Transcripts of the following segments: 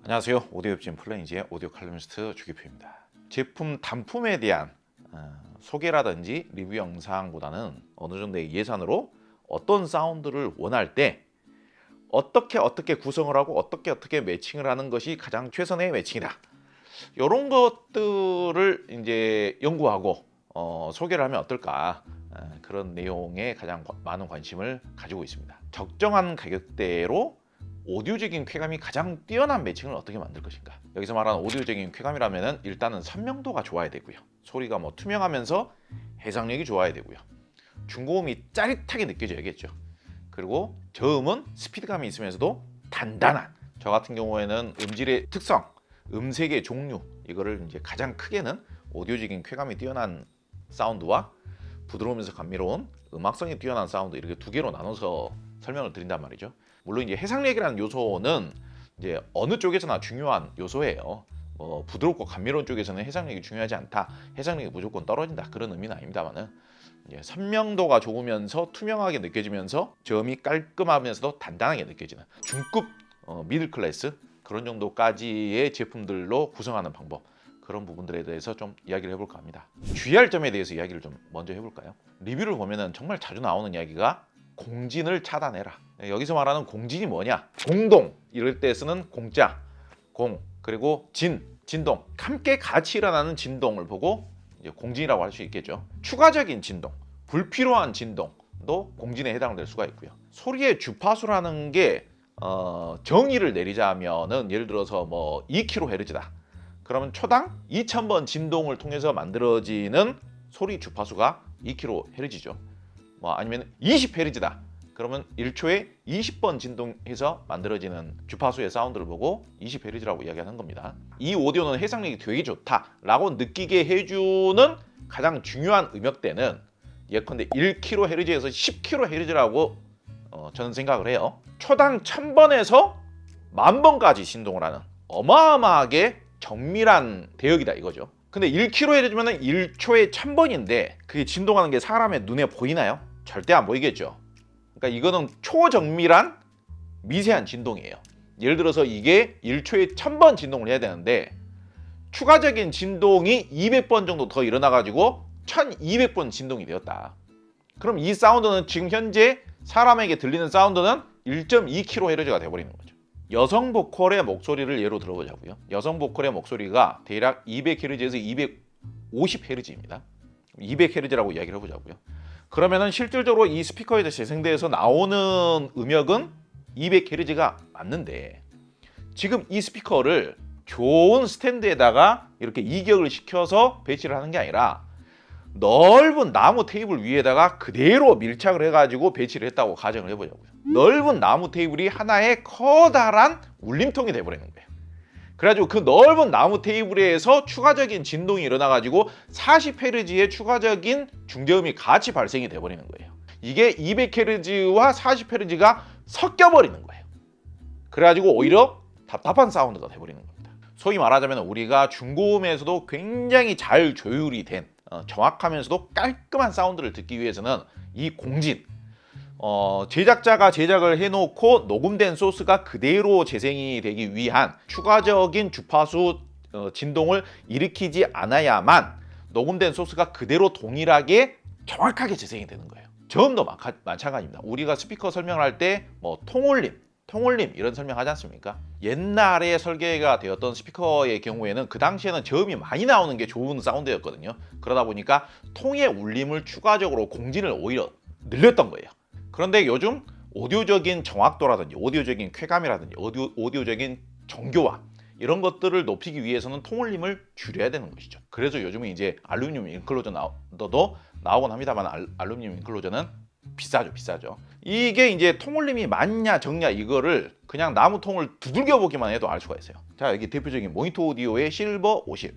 안녕하세요. 오디오 웹진 플래니지의 오디오 칼럼니스트 주기표입니다. 제품 단품에 대한 소개라든지 리뷰 영상보다는 어느 정도의 예산으로 어떤 사운드를 원할 때 어떻게 구성을 하고 어떻게 매칭을 하는 것이 가장 최선의 매칭이다. 이런 것들을 이제 연구하고 소개를 하면 어떨까, 그런 내용에 가장 많은 관심을 가지고 있습니다. 적정한 가격대로 오디오적인 쾌감이 가장 뛰어난 매칭을 어떻게 만들 것인가. 여기서 말하는 오디오적인 쾌감이라면 일단은 선명도가 좋아야 되고요. 소리가 투명하면서 해상력이 좋아야 되고요. 중고음이 짜릿하게 느껴져야겠죠. 그리고 저음은 스피드감이 있으면서도 단단한, 저 같은 경우에는 음질의 특성, 음색의 종류, 이거를 이제 가장 크게는 오디오적인 쾌감이 뛰어난 사운드와 부드러우면서 감미로운 음악성이 뛰어난 사운드, 이렇게 두 개로 나눠서 설명을 드린단 말이죠. 물론 이제 해상력이라는 요소는 이제 어느 쪽에서나 중요한 요소예요. 부드럽고 감미로운 쪽에서는 해상력이 중요하지 않다, 해상력이 무조건 떨어진다, 그런 의미는 아닙니다만은, 이제 선명도가 좋으면서 투명하게 느껴지면서 저음이 깔끔하면서도 단단하게 느껴지는 중급 미들 클래스, 그런 정도까지의 제품들로 구성하는 방법, 그런 부분들에 대해서 좀 이야기를 해볼까 합니다. 주의할 점에 대해서 이야기를 좀 먼저 해볼까요? 리뷰를 보면은 정말 자주 나오는 이야기가 공진을 차단해라. 여기서 말하는 공진이 뭐냐? 공동, 이럴 때 쓰는 공자, 공, 그리고 진동, 함께 같이 일어나는 진동을 보고 이제 공진이라고 할 수 있겠죠. 추가적인 진동, 불필요한 진동도 공진에 해당될 수가 있고요. 소리의 주파수라는 게 정의를 내리자면은, 예를 들어서 2kHz다. 그러면 초당 2000번 진동을 통해서 만들어지는 소리 주파수가 2kHz죠. 아니면 20Hz다. 그러면 1초에 20번 진동해서 만들어지는 주파수의 사운드를 보고 20Hz라고 이야기하는 겁니다. 이 오디오는 해상력이 되게 좋다라고 느끼게 해주는 가장 중요한 음역대는 예컨대 1kHz에서 10kHz라고 저는 생각을 해요. 초당 1000번에서 10,000번까지 진동을 하는 어마어마하게 정밀한 대역이다 이거죠. 근데 1kHz면 1초에 1000번인데 그게 진동하는 게 사람의 눈에 보이나요? 절대 안 보이겠죠. 그러니까 이거는 초정밀한 미세한 진동이에요. 예를 들어서 이게 1초에 1000번 진동을 해야 되는데 추가적인 진동이 200번 정도 더 일어나가지고 1200번 진동이 되었다. 그럼 이 사운드는 지금 현재 사람에게 들리는 사운드는 1.2kHz가 돼버리는 거죠. 여성 보컬의 목소리를 예로 들어보자고요. 여성 보컬의 목소리가 대략 200Hz에서 250Hz입니다. 200Hz라고 이야기를 해보자고요. 그러면은 실질적으로 이 스피커에서 재생돼서 나오는 음역은 200Hz가 맞는데, 지금 이 스피커를 좋은 스탠드에다가 이렇게 이격을 시켜서 배치를 하는 게 아니라 넓은 나무 테이블 위에다가 그대로 밀착을 해가지고 배치를 했다고 가정을 해보자고요. 넓은 나무 테이블이 하나의 커다란 울림통이 돼버리는 거예요. 그래가지고 그 넓은 나무 테이블에서 추가적인 진동이 일어나가지고 40Hz의 추가적인 중저음이 같이 발생이 돼버리는 거예요. 이게 200Hz와 40Hz가 섞여버리는 거예요. 그래가지고 오히려 답답한 사운드가 돼버리는 겁니다. 소위 말하자면 우리가 중고음에서도 굉장히 잘 조율이 된 정확하면서도 깔끔한 사운드를 듣기 위해서는 이 공진, 제작자가 제작을 해놓고 녹음된 소스가 그대로 재생이 되기 위한 추가적인 주파수 진동을 일으키지 않아야만 녹음된 소스가 그대로 동일하게 정확하게 재생이 되는 거예요. 저음도 마찬가지입니다. 우리가 스피커 설명할 때 통울림 이런 설명하지 않습니까? 옛날에 설계가 되었던 스피커의 경우에는 그 당시에는 저음이 많이 나오는 게 좋은 사운드였거든요. 그러다 보니까 통의 울림을 추가적으로 공진을 오히려 늘렸던 거예요. 그런데 요즘 오디오적인 정확도라든지 오디오적인 쾌감이라든지 오디오적인 정교화, 이런 것들을 높이기 위해서는 통울림을 줄여야 되는 것이죠. 그래서 요즘은 이제 알루미늄 인클로저도 나오곤 합니다만, 알루미늄 인클로저는 비싸죠. 이게 이제 통울림이 맞냐 적냐, 이거를 그냥 나무통을 두들겨 보기만 해도 알 수가 있어요. 자, 여기 대표적인 모니터 오디오의 실버 50.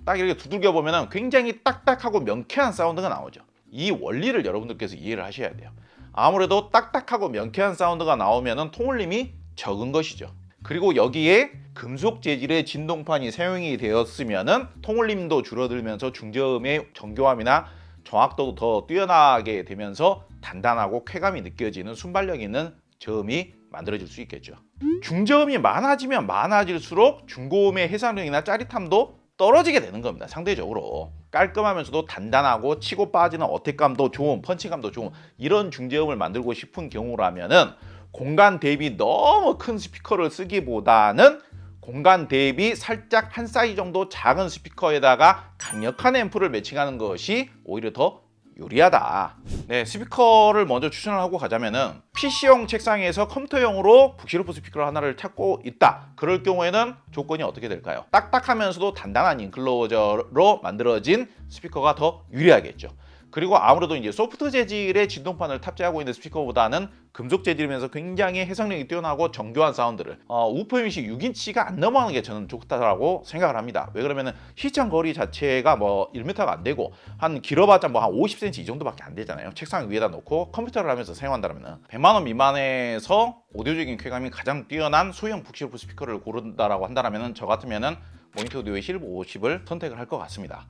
딱 이렇게 두들겨 보면은 굉장히 딱딱하고 명쾌한 사운드가 나오죠. 이 원리를 여러분들께서 이해를 하셔야 돼요. 아무래도 딱딱하고 명쾌한 사운드가 나오면은 통울림이 적은 것이죠. 그리고 여기에 금속 재질의 진동판이 사용이 되었으면은 통울림도 줄어들면서 중저음의 정교함이나 정확도도 더 뛰어나게 되면서 단단하고 쾌감이 느껴지는 순발력 있는 저음이 만들어질 수 있겠죠. 중저음이 많아지면 많아질수록 중고음의 해상력이나 짜릿함도 떨어지게 되는 겁니다. 상대적으로 깔끔하면서도 단단하고 치고 빠지는 어택감도 좋은, 펀치감도 좋은 이런 중저음을 만들고 싶은 경우라면은 공간 대비 너무 큰 스피커를 쓰기보다는 공간 대비 살짝 한 사이즈 정도 작은 스피커에다가 강력한 앰프를 매칭하는 것이 오히려 더 유리하다. 네, 스피커를 먼저 추천을 하고 가자면은 PC용 책상에서 컴퓨터용으로 북시루프 스피커 하나를 찾고 있다. 그럴 경우에는 조건이 어떻게 될까요? 딱딱하면서도 단단한 인클로저로 만들어진 스피커가 더 유리하겠죠. 그리고 아무래도 이제 소프트 재질의 진동판을 탑재하고 있는 스피커보다는 금속 재질이면서 굉장히 해상력이 뛰어나고 정교한 사운드를 우퍼 유닛이 6인치가 안 넘어가는 게 저는 좋다라고 생각을 합니다. 왜 그러면은 시청 거리 자체가 뭐 1m가 안 되고 한 길어봤자 뭐 한 50cm 이 정도밖에 안 되잖아요. 책상 위에다 놓고 컴퓨터를 하면서 사용한다면 100만 원 미만에서 오디오적인 쾌감이 가장 뛰어난 소형 북시루프 스피커를 고른다라고 한다면 저 같으면은 모니터 오디오의 실버 50을 선택을 할 것 같습니다.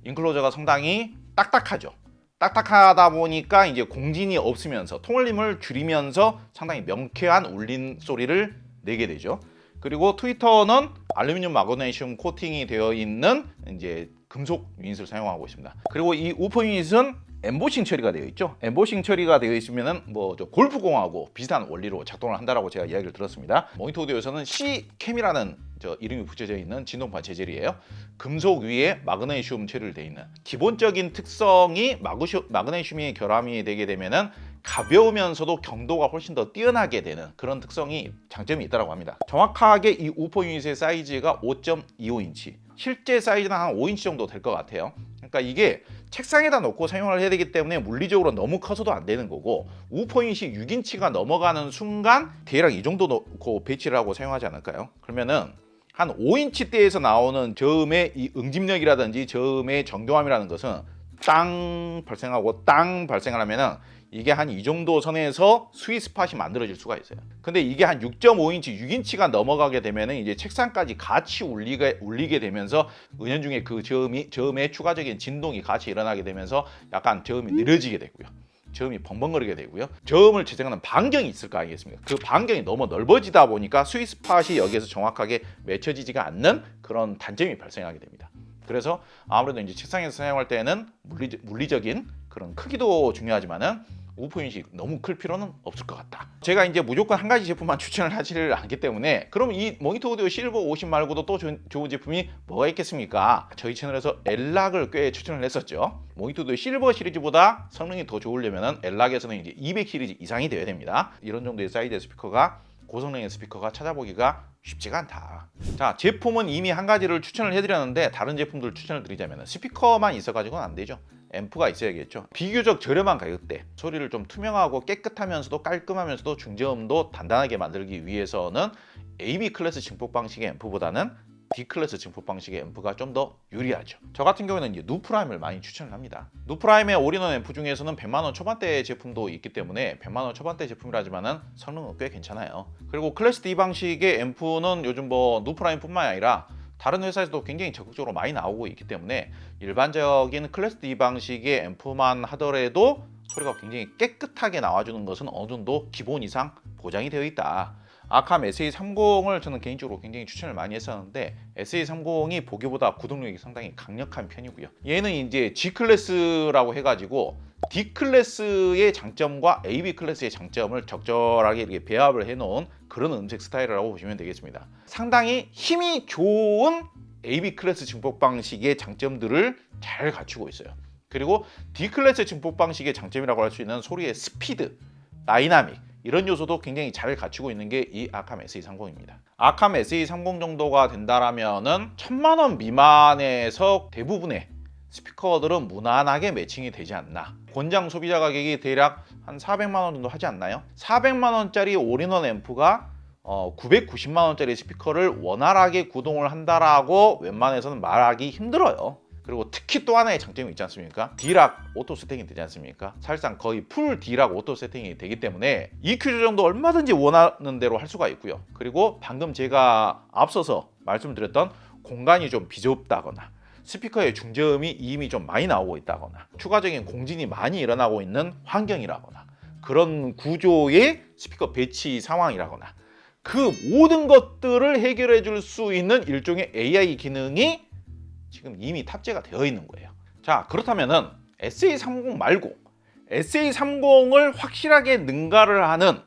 인클로저가 상당히 딱딱하죠. 딱딱하다 보니까 이제 공진이 없으면서 통울림을 줄이면서 상당히 명쾌한 울림 소리를 내게 되죠. 그리고 트위터는 알루미늄 마그네슘 코팅이 되어 있는 이제 금속 유닛을 사용하고 있습니다. 그리고 이 우퍼 유닛은 엠보싱 처리가 되어 있죠. 엠보싱 처리가 되어 있으면은 뭐 저 골프공하고 비슷한 원리로 작동을 한다라고 제가 이야기를 들었습니다. 모니터 오디오에서는 C캠이라는 이름이 붙여져 있는 진동판 재질이에요. 금속 위에 마그네슘 처리를 되어 있는 기본적인 특성이 마그네슘이 결함이 되게 되면은 가벼우면서도 경도가 훨씬 더 뛰어나게 되는 그런 특성이 장점이 있다고 합니다. 정확하게 이 우퍼 유닛의 사이즈가 5.25인치, 실제 사이즈는 한 5인치 정도 될 것 같아요. 그러니까 이게 책상에다 놓고 사용을 해야 되기 때문에 물리적으로 너무 커서도 안 되는 거고, 우퍼 유닛이 6인치가 넘어가는 순간 대략 이 정도 놓고 배치를 하고 사용하지 않을까요? 그러면은 한 5인치대에서 나오는 저음의 이 응집력이라든지 저음의 정교함이라는 것은 땅 발생하고 땅 발생을 하면은 이게 한 이 정도 선에서 스윗스팟이 만들어질 수가 있어요. 근데 이게 한 6.5인치, 6인치가 넘어가게 되면은 이제 책상까지 같이 울리게 되면서 은연중에 그 저음의 추가적인 진동이 같이 일어나게 되면서 약간 저음이 느려지게 되고요. 저음이 벙벙거리게 되고요. 저음을 재생하는 반경이 있을 거 아니겠습니까? 그 반경이 너무 넓어지다 보니까 스윗스팟이 여기에서 정확하게 맺혀지지가 않는 그런 단점이 발생하게 됩니다. 그래서 아무래도 이제 책상에서 사용할 때는 물리적인 그런 크기도 중요하지만은 우퍼 유닛이 너무 클 필요는 없을 것 같다. 제가 이제 무조건 한 가지 제품만 추천을 하지를 않기 때문에 그럼 이 모니터 오디오 실버 50 말고도 또 좋은 제품이 뭐가 있겠습니까? 저희 채널에서 엘락을 꽤 추천을 했었죠. 모니터 오디오 실버 시리즈보다 성능이 더 좋으려면 엘락에서는 이제 200 시리즈 이상이 되어야 됩니다. 이런 정도의 사이즈의 스피커가 고성능의 스피커가 찾아보기가 쉽지가 않다. 자, 제품은 이미 한 가지를 추천을 해드렸는데 다른 제품들 추천을 드리자면 스피커만 있어가지고는 안 되죠. 앰프가 있어야겠죠. 비교적 저렴한 가격대, 소리를 좀 투명하고 깨끗하면서도 깔끔하면서도 중저음도 단단하게 만들기 위해서는 AB 클래스 증폭 방식의 앰프보다는 D 클래스 증폭 방식의 앰프가 좀 더 유리하죠. 저 같은 경우에는 이제 누프라임을 많이 추천을 합니다. 누프라임의 올인원 앰프 중에서는 100만 원 초반대 제품도 있기 때문에 100만 원 초반대 제품이라지만은 성능은 꽤 괜찮아요. 그리고 클래스 D 방식의 앰프는 요즘 뭐 누프라임뿐만 아니라 다른 회사에서도 굉장히 적극적으로 많이 나오고 있기 때문에 일반적인 클래스 D 방식의 앰프만 하더라도 소리가 굉장히 깨끗하게 나와주는 것은 어느 정도 기본 이상 보장이 되어 있다. 아캄 SA30을 저는 개인적으로 굉장히 추천을 많이 했었는데 SA30이 보기보다 구동력이 상당히 강력한 편이고요. 얘는 이제 G 클래스라고 해가지고 D 클래스의 장점과 AB 클래스의 장점을 적절하게 이렇게 배합을 해놓은 그런 음색 스타일이라고 보시면 되겠습니다. 상당히 힘이 좋은 AB 클래스 증폭 방식의 장점들을 잘 갖추고 있어요. 그리고 D 클래스 증폭 방식의 장점이라고 할 수 있는 소리의 스피드, 다이나믹 이런 요소도 굉장히 잘 갖추고 있는 게 이 아캄 SA30입니다. 아캄 SA30 정도가 된다라면은 1000만 원 미만에서 대부분의 스피커들은 무난하게 매칭이 되지 않나. 권장 소비자 가격이 대략 한 400만 원 정도 하지 않나요? 400만 원짜리 올인원 앰프가 990만 원짜리 스피커를 원활하게 구동을 한다라고 웬만해서는 말하기 힘들어요. 그리고 특히 또 하나의 장점이 있지 않습니까? D락 오토 세팅이 되지 않습니까? 사실상 거의 풀 D락 오토 세팅이 되기 때문에 EQ 조정도 얼마든지 원하는 대로 할 수가 있고요. 그리고 방금 제가 앞서서 말씀드렸던 공간이 좀 비좁다거나 스피커의 중저음이 이미 좀 많이 나오고 있다거나 추가적인 공진이 많이 일어나고 있는 환경이라거나 그런 구조의 스피커 배치 상황이라거나 그 모든 것들을 해결해 줄 수 있는 일종의 AI 기능이 지금 이미 탑재가 되어 있는 거예요. 자, 그렇다면은 SA30 말고 SA30을 확실하게 능가를 하는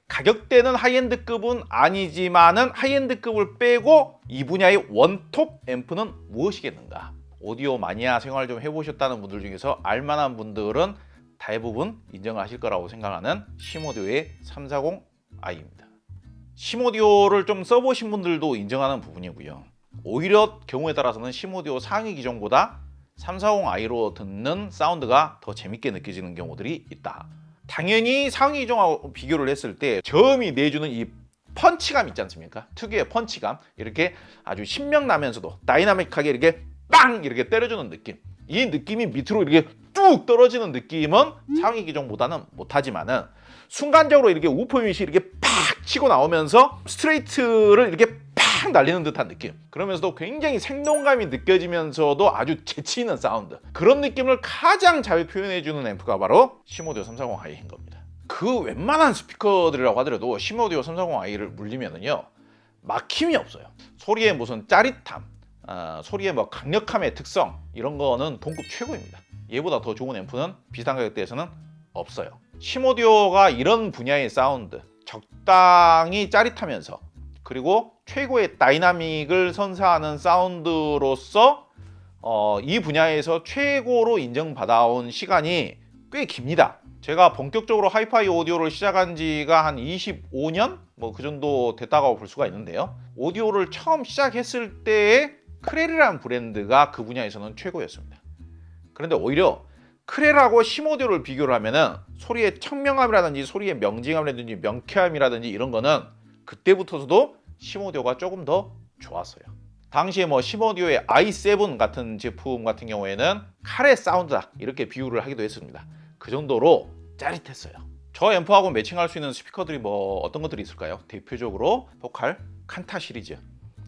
가격대는 하이엔드급은 아니지만은 하이엔드급을 빼고 이 분야의 원톱 앰프는 무엇이겠는가? 오디오 마니아 생활 좀 해보셨다는 분들 중에서 알만한 분들은 대부분 인정을 하실 거라고 생각하는 심오디오의 340i입니다. 심오디오를 좀 써보신 분들도 인정하는 부분이고요. 오히려 경우에 따라서는 심오디오 상위 기종보다 340i로 듣는 사운드가 더 재밌게 느껴지는 경우들이 있다. 당연히 상위 기종하고 비교를 했을 때 저음이 내주는 이 펀치감 있지 않습니까? 특유의 펀치감, 이렇게 아주 신명나면서도 다이나믹하게 이렇게 빵 이렇게 때려주는 느낌, 이 느낌이 밑으로 이렇게 뚝 떨어지는 느낌은 상위 기종보다는 못하지만은 순간적으로 이렇게 우퍼 유닛이 이렇게 팍 치고 나오면서 스트레이트를 이렇게 팍 날리는 듯한 느낌, 그러면서도 굉장히 생동감이 느껴지면서도 아주 재치 있는 사운드, 그런 느낌을 가장 잘 표현해주는 앰프가 바로 심오디오 340i인 겁니다. 그 웬만한 스피커들이라고 하더라도 심오디오 340i를 물리면은요 막힘이 없어요. 소리의 무슨 짜릿함, 소리의 뭐 강력함의 특성, 이런 거는 동급 최고입니다. 얘보다 더 좋은 앰프는 비슷한 가격대에서는 없어요. 심오디오가 이런 분야의 사운드, 적당히 짜릿하면서 그리고 최고의 다이나믹을 선사하는 사운드로서 이 분야에서 최고로 인정받아온 시간이 꽤 깁니다. 제가 본격적으로 하이파이 오디오를 시작한 지가 한 25년? 뭐 그 정도 됐다고 볼 수가 있는데요. 오디오를 처음 시작했을 때의 크렐이라는 브랜드가 그 분야에서는 최고였습니다. 그런데 오히려 크렐하고 심오디오를 비교를 하면은 소리의 청명함이라든지 소리의 명징함이라든지 명쾌함이라든지 이런 거는 그때부터도 심오디오가 조금 더 좋았어요. 당시에 뭐 심오디오의 i7 같은 제품 같은 경우에는 칼의 사운드다 이렇게 비유를 하기도 했습니다. 그 정도로 짜릿했어요. 저 앰프하고 매칭할 수 있는 스피커들이 뭐 어떤 것들이 있을까요? 대표적으로 포칼 칸타 시리즈.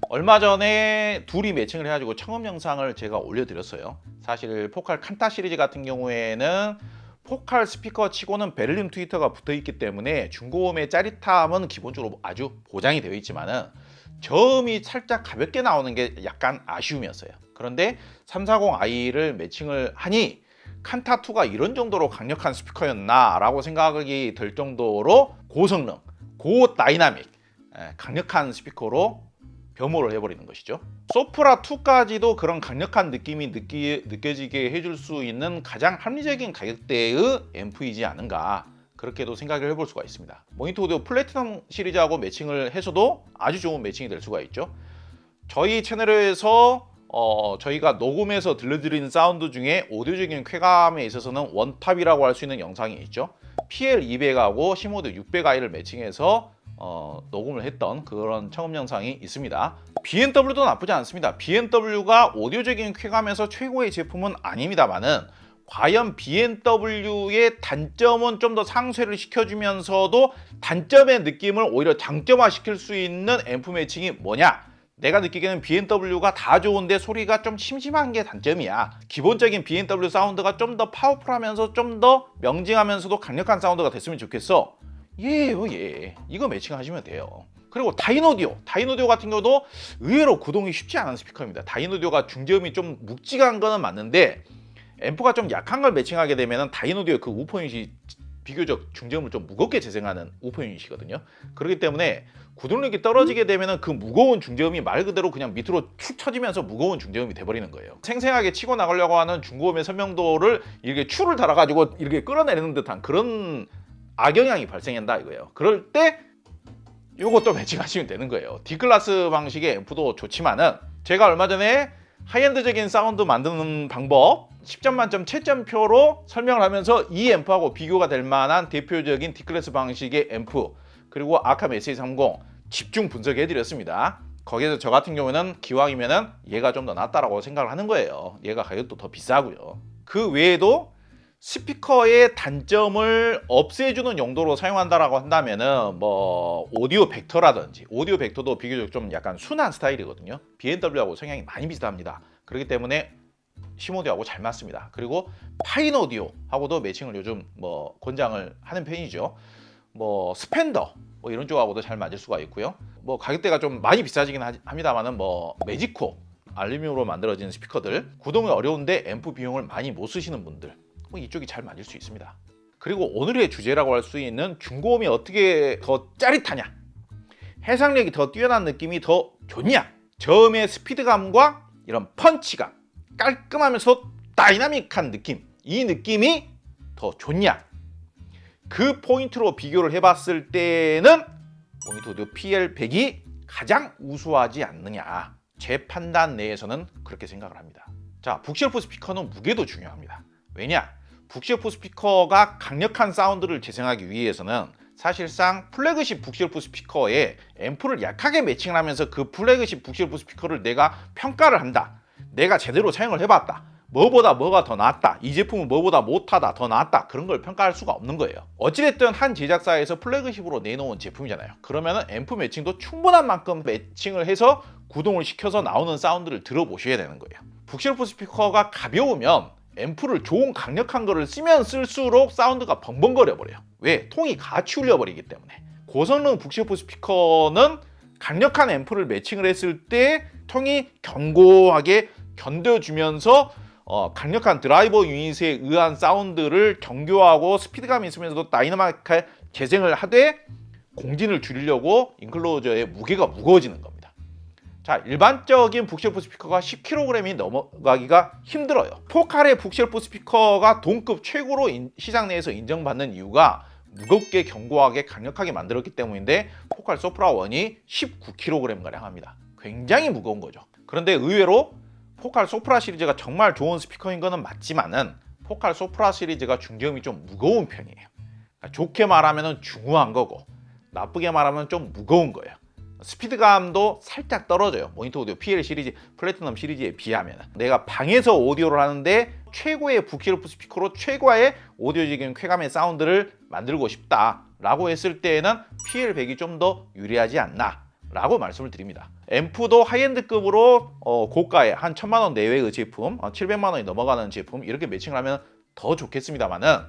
얼마 전에 둘이 매칭을 해가지고 청음 영상을 제가 올려드렸어요. 사실 포칼 칸타 시리즈 같은 경우에는 포칼 스피커 치고는 베를린 트위터가 붙어있기 때문에 중고음의 짜릿함은 기본적으로 아주 보장이 되어 있지만은 저음이 살짝 가볍게 나오는 게 약간 아쉬움이었어요. 그런데 340i를 매칭을 하니 칸타2가 이런 정도로 강력한 스피커였나 라고 생각이 들 정도로 고성능, 고다이나믹, 강력한 스피커로 변모를 해버리는 것이죠. 소프라2까지도 그런 강력한 느낌이 느껴지게 해줄 수 있는 가장 합리적인 가격대의 앰프이지 않은가, 그렇게도 생각을 해볼 수가 있습니다. 모니터 오디오 플래티넘 시리즈하고 매칭을 해서도 아주 좋은 매칭이 될 수가 있죠. 저희 채널에서 저희가 녹음해서 들려드리는 사운드 중에 오디오적인 쾌감에 있어서는 원탑이라고 할 수 있는 영상이 있죠. PL200하고 심오디오 600i를 매칭해서 녹음을 했던 그런 청음 영상이 있습니다. B&W도 나쁘지 않습니다. B&W가 오디오적인 쾌감에서 최고의 제품은 아닙니다만은 과연 B&W의 단점은 좀 더 상쇄를 시켜주면서도 단점의 느낌을 오히려 장점화 시킬 수 있는 앰프 매칭이 뭐냐? 내가 느끼기에는 B&W가 다 좋은데 소리가 좀 심심한 게 단점이야. 기본적인 B&W 사운드가 좀 더 파워풀하면서 좀 더 명징하면서도 강력한 사운드가 됐으면 좋겠어. 예. 이거 매칭하시면 돼요. 그리고 다이노디오 같은 경우도 의외로 구동이 쉽지 않은 스피커입니다. 다이노디오가 중저음이 좀 묵직한 거는 맞는데 앰프가 좀 약한 걸 매칭하게 되면 다이노디오의 그 우퍼 유닛이 비교적 중저음을 좀 무겁게 재생하는 우퍼 유닛이거든요. 그렇기 때문에 구동력이 떨어지게 되면 그 무거운 중저음이 말 그대로 그냥 밑으로 축 처지면서 무거운 중저음이 돼버리는 거예요. 생생하게 치고 나가려고 하는 중고음의 선명도를 이렇게 추를 달아가지고 이렇게 끌어내리는 듯한 그런 악영향이 발생한다 이거예요. 그럴 때 요것도 매칭하시면 되는 거예요. D클래스 방식의 앰프도 좋지만은 제가 얼마 전에 하이엔드적인 사운드 만드는 방법 10점 만점 채점표로 설명을 하면서 이 앰프하고 비교가 될 만한 대표적인 D클래스 방식의 앰프 그리고 아캄 SA30 집중 분석해 드렸습니다. 거기에서 저 같은 경우는 기왕이면은 얘가 좀 더 낫다라고 생각을 하는 거예요. 얘가 가격도 더 비싸고요. 그 외에도 스피커의 단점을 없애주는 용도로 사용한다라고 한다면은 뭐 오디오 벡터라든지, 오디오 벡터도 비교적 좀 약간 순한 스타일이거든요. B&W하고 성향이 많이 비슷합니다. 그렇기 때문에 시모디오하고 잘 맞습니다. 그리고 파인오디오하고도 매칭을 요즘 뭐 권장을 하는 편이죠. 뭐 스펜더 뭐 이런 쪽하고도 잘 맞을 수가 있고요. 뭐 가격대가 좀 많이 비싸지긴 합니다만은 뭐 매지코 알루미늄으로 만들어진 스피커들, 구동이 어려운데 앰프 비용을 많이 못 쓰시는 분들, 뭐 이쪽이 잘 맞을 수 있습니다. 그리고 오늘의 주제라고 할 수 있는 중고음이 어떻게 더 짜릿하냐, 해상력이 더 뛰어난 느낌이 더 좋냐, 저음의 스피드감과 이런 펀치감, 깔끔하면서 다이나믹한 느낌, 이 느낌이 더 좋냐, 그 포인트로 비교를 해봤을 때는 모니터 오디오 PL100이 가장 우수하지 않느냐, 제 판단 내에서는 그렇게 생각을 합니다. 자, 북쉘프 스피커는 무게도 중요합니다. 왜냐? 북쉘프 스피커가 강력한 사운드를 재생하기 위해서는 사실상 플래그십 북쉘프 스피커에 앰프를 약하게 매칭을 하면서 그 플래그십 북쉘프 스피커를 내가 평가를 한다, 내가 제대로 사용을 해봤다, 뭐보다 뭐가 더 낫다, 이 제품은 뭐보다 못하다, 더 낫다, 그런 걸 평가할 수가 없는 거예요. 어찌됐든 한 제작사에서 플래그십으로 내놓은 제품이잖아요. 그러면은 앰프 매칭도 충분한 만큼 매칭을 해서 구동을 시켜서 나오는 사운드를 들어보셔야 되는 거예요. 북쉘프 스피커가 가벼우면 앰프를 좋은 강력한 거를 쓰면 쓸수록 사운드가 벙벙거려 버려요. 왜? 통이 같이 울려 버리기 때문에. 고성능 북쉘프 스피커는 강력한 앰프를 매칭을 했을 때 통이 견고하게 견뎌주면서 강력한 드라이버 유닛에 의한 사운드를 정교하고 스피드감이 있으면서도 다이나믹하게 재생을 하되 공진을 줄이려고 인클로저의 무게가 무거워지는 겁니다. 자, 일반적인 북쉘프 스피커가 10kg이 넘어가기가 힘들어요. 포칼의 북쉘프 스피커가 동급 최고로 시장 내에서 인정받는 이유가 무겁게 견고하게 강력하게 만들었기 때문인데, 포칼 소프라 1이 19kg가량 합니다. 굉장히 무거운 거죠. 그런데 의외로 포칼 소프라 시리즈가 정말 좋은 스피커인 거는 맞지만은 포칼 소프라 시리즈가 중저음이 좀 무거운 편이에요. 그러니까 좋게 말하면 중후한 거고, 나쁘게 말하면 좀 무거운 거예요. 스피드감도 살짝 떨어져요. 모니터 오디오 PL 시리즈, 플래티넘 시리즈에 비하면. 내가 방에서 오디오를 하는데 최고의 북쉘프 스피커로 최고의 오디오적인 쾌감의 사운드를 만들고 싶다 라고 했을 때에는 PL100이 좀 더 유리하지 않나 라고 말씀을 드립니다. 앰프도 하이엔드급으로 고가의 한 1000만 원 내외의 제품, 700만 원이 넘어가는 제품 이렇게 매칭을 하면 더 좋겠습니다만은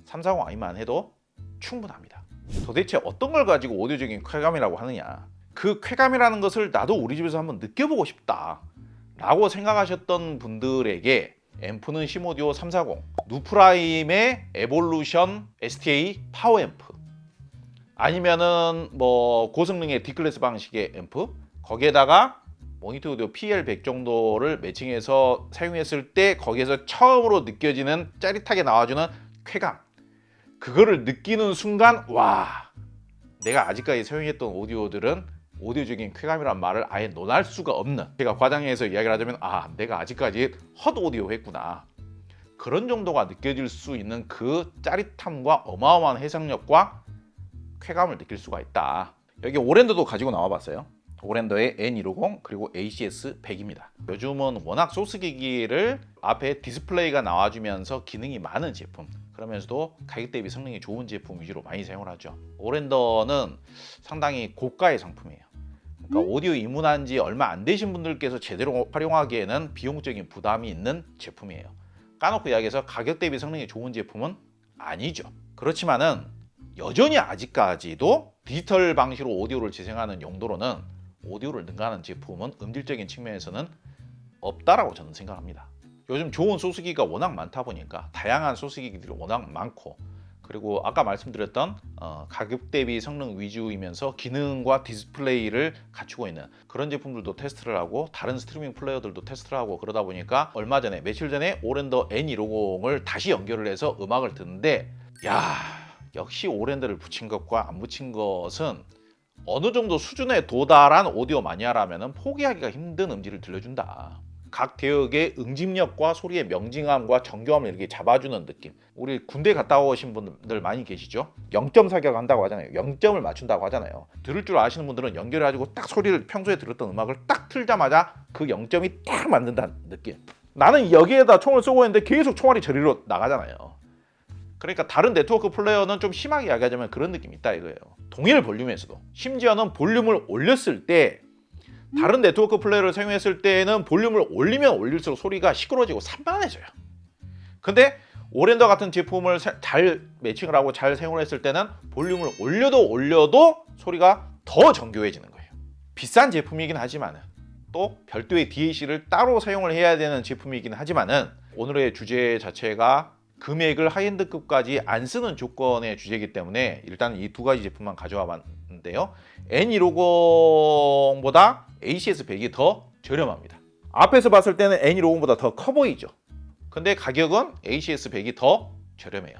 340 i만 해도 충분합니다. 도대체 어떤 걸 가지고 오디오적인 쾌감이라고 하느냐, 그 쾌감이라는 것을 나도 우리 집에서 한번 느껴보고 싶다 라고 생각하셨던 분들에게 앰프는 시모디오 340, 누프라임의 에볼루션 STA 파워 앰프, 아니면은 뭐 고성능의 D클래스 방식의 앰프, 거기에다가 모니터 오디오 PL100 정도를 매칭해서 사용했을 때 거기에서 처음으로 느껴지는 짜릿하게 나와주는 쾌감, 그거를 느끼는 순간 와, 내가 아직까지 사용했던 오디오들은 오디오적인 쾌감이란 말을 아예 논할 수가 없는, 제가 과장해서 이야기를 하자면 내가 아직까지 헛 오디오 했구나, 그런 정도가 느껴질 수 있는 그 짜릿함과 어마어마한 해상력과 쾌감을 느낄 수가 있다. 여기 오랜더도 가지고 나와봤어요. 오랜더의 N250 그리고 ACS100입니다. 요즘은 워낙 소스기기를 앞에 디스플레이가 나와주면서 기능이 많은 제품, 그러면서도 가격 대비 성능이 좋은 제품 위주로 많이 사용을 하죠. 오랜더는 상당히 고가의 상품이에요. 그러니까 오디오 입문한 지 얼마 안 되신 분들께서 제대로 활용하기에는 비용적인 부담이 있는 제품이에요. 까놓고 이야기해서 가격 대비 성능이 좋은 제품은 아니죠. 그렇지만은 여전히 아직까지도 디지털 방식으로 오디오를 재생하는 용도로는 오디오를 능가하는 제품은 음질적인 측면에서는 없다라고 저는 생각합니다. 요즘 좋은 소스기가 워낙 많다 보니까, 다양한 소스기들이 워낙 많고, 그리고 아까 말씀드렸던 가격 대비 성능 위주이면서 기능과 디스플레이를 갖추고 있는 그런 제품들도 테스트를 하고, 다른 스트리밍 플레이어들도 테스트를 하고, 그러다 보니까 얼마 전에, 며칠 전에 오랜더 N250을 다시 연결을 해서 음악을 듣는데, 역시 오랜더를 붙인 것과 안 붙인 것은 어느 정도 수준에 도달한 오디오 마니아라면 포기하기가 힘든 음질을 들려준다. 각 대역의 응집력과 소리의 명징함과 정교함을 이렇게 잡아주는 느낌. 우리 군대 갔다 오신 분들 많이 계시죠? 0점 사격 한다고 하잖아요. 0점을 맞춘다고 하잖아요. 들을 줄 아시는 분들은 연결해가지고 딱 소리를, 평소에 들었던 음악을 딱 틀자마자 그 0점이 딱 맞는다는 느낌. 나는 여기에다 총을 쏘고 있는데 계속 총알이 저리로 나가잖아요. 그러니까 다른 네트워크 플레이어는 좀 심하게 이야기하자면 그런 느낌이 있다 이거예요. 동일 볼륨에서도, 심지어는 볼륨을 올렸을 때 다른 네트워크 플레이어를 사용했을 때는 볼륨을 올리면 올릴수록 소리가 시끄러워지고 산만해져요. 근데 오랜더 같은 제품을 잘 매칭을 하고 잘 사용을 했을 때는 볼륨을 올려도 소리가 더 정교해지는 거예요. 비싼 제품이긴 하지만은 또 별도의 DAC를 따로 사용을 해야 되는 제품이긴 하지만은 오늘의 주제 자체가 금액을 하이엔드급까지 안 쓰는 조건의 주제이기 때문에 일단 이 두 가지 제품만 가져와 봤는데요. N250보다 ACS100이 더 저렴합니다. 앞에서 봤을 때는 N250보다 더 커 보이죠. 근데 가격은 ACS100이 더 저렴해요.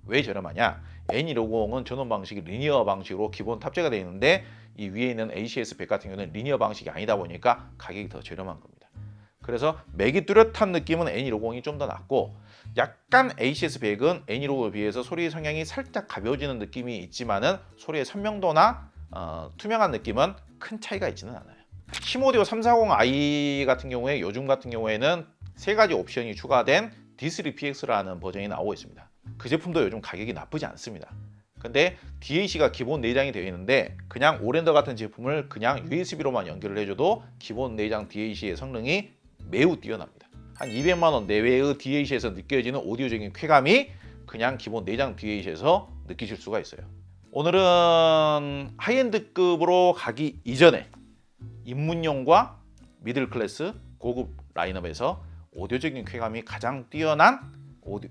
왜 저렴하냐? N250은 전원 방식이 리니어 방식으로 기본 탑재가 되어 있는데 이 위에 있는 ACS100 같은 경우는 리니어 방식이 아니다 보니까 가격이 더 저렴한 겁니다. 그래서 맥이 뚜렷한 느낌은 N250이 좀 더 낫고 약간 ACS100은 N250에 비해서 소리 성향이 살짝 가벼워지는 느낌이 있지만은 소리의 선명도나 투명한 느낌은 큰 차이가 있지는 않아요. 시모디오 340i 같은 경우에 요즘 같은 경우에는 세 가지 옵션이 추가된 D3PX라는 버전이 나오고 있습니다. 그 제품도 요즘 가격이 나쁘지 않습니다. 근데 DAC가 기본 내장이 되어 있는데 그냥 오랜더 같은 제품을 그냥 USB로만 연결을 해줘도 기본 내장 DAC의 성능이 매우 뛰어납니다. 한 200만 원 내외의 DAC에서 느껴지는 오디오적인 쾌감이 그냥 기본 내장 DAC에서 느끼실 수가 있어요. 오늘은 하이엔드급으로 가기 이전에 입문용과 미들 클래스 고급 라인업에서 오디오적인 쾌감이 가장 뛰어난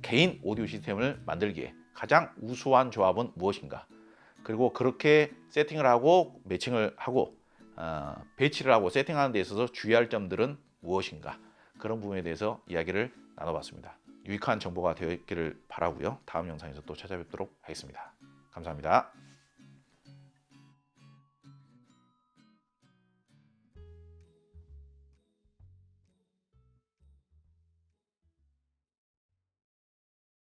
개인 오디오 시스템을 만들기에 가장 우수한 조합은 무엇인가, 그리고 그렇게 세팅을 하고 매칭을 하고 배치를 하고 세팅하는 데 있어서 주의할 점들은 무엇인가, 그런 부분에 대해서 이야기를 나눠봤습니다. 유익한 정보가 되었기를 바라고요. 다음 영상에서 또 찾아뵙도록 하겠습니다. 감사합니다.